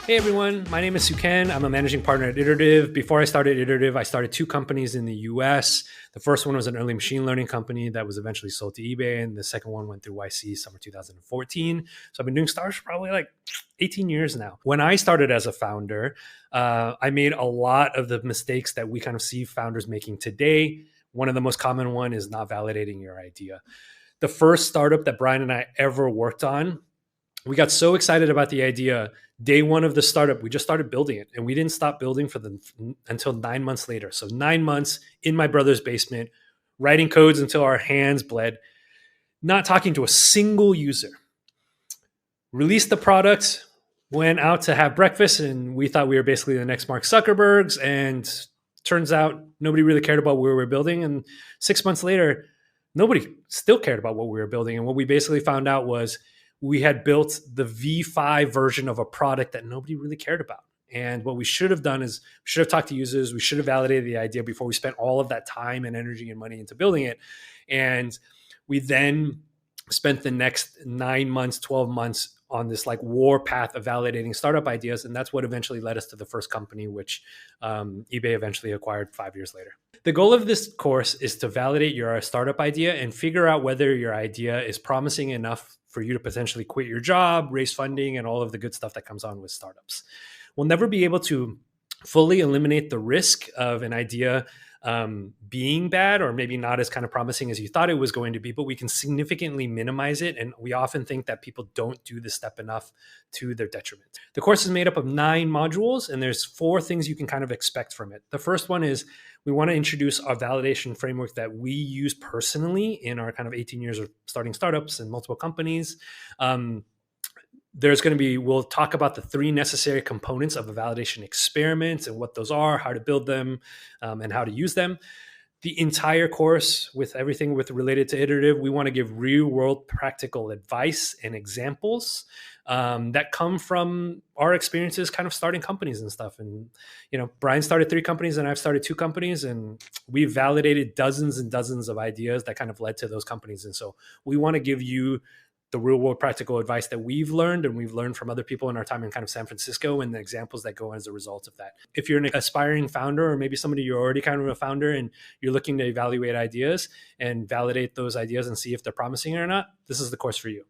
Hey everyone, my name is Hsu Ken. I'm a managing partner at Iterative. Before I started Iterative, I started two companies in the US. The first one was an early machine learning company that was eventually sold to eBay, and the second one went through YC summer 2014. So I've been doing startups for probably like 18 years now. When I started as a founder, I made a lot of the mistakes that we kind of see founders making today. One of the most common one is not validating your idea. The first startup that Brian and I ever worked on, we got so excited about the idea. Day one of the startup, we just started building it, and we didn't stop building until 9 months later. So 9 months in my brother's basement, writing codes until our hands bled, not talking to a single user. Released the product, went out to have breakfast, and we thought we were basically the next Mark Zuckerbergs. And turns out nobody really cared about what we were building. And 6 months later, nobody still cared about what we were building. And what we basically found out was we had built the V5 version of a product that nobody really cared about. And what we should have done is we should have talked to users. We should have validated the idea before we spent all of that time and energy and money into building it. And we then spent the next 9 months, 12 months on this like war path of validating startup ideas. And that's what eventually led us to the first company, which eBay eventually acquired 5 years later. The goal of this course is to validate your startup idea and figure out whether your idea is promising enough for you to potentially quit your job, raise funding, and all of the good stuff that comes on with startups. We'll never be able to fully eliminate the risk of an idea being bad or maybe not as kind of promising as you thought it was going to be, but we can significantly minimize it. And we often think that people don't do this step enough to their detriment. The course is made up of 9 modules, and there's 4 things you can kind of expect from it. The first one is we want to introduce a validation framework that we use personally in our kind of 18 years of starting startups and multiple companies. There's going to be, we'll talk about the 3 necessary components of a validation experiment and what those are, how to build them, and how to use them. The entire course with everything related to Iterative, we want to give real world practical advice and examples that come from our experiences kind of starting companies and stuff. And, Brian started 3 companies and I've started 2 companies, and we've validated dozens and dozens of ideas that kind of led to those companies. And so we want to give you the real world practical advice that we've learned and we've learned from other people in our time in kind of San Francisco and the examples that go as a result of that. If you're an aspiring founder, or maybe somebody you're already kind of a founder and you're looking to evaluate ideas and validate those ideas and see if they're promising or not, this is the course for you.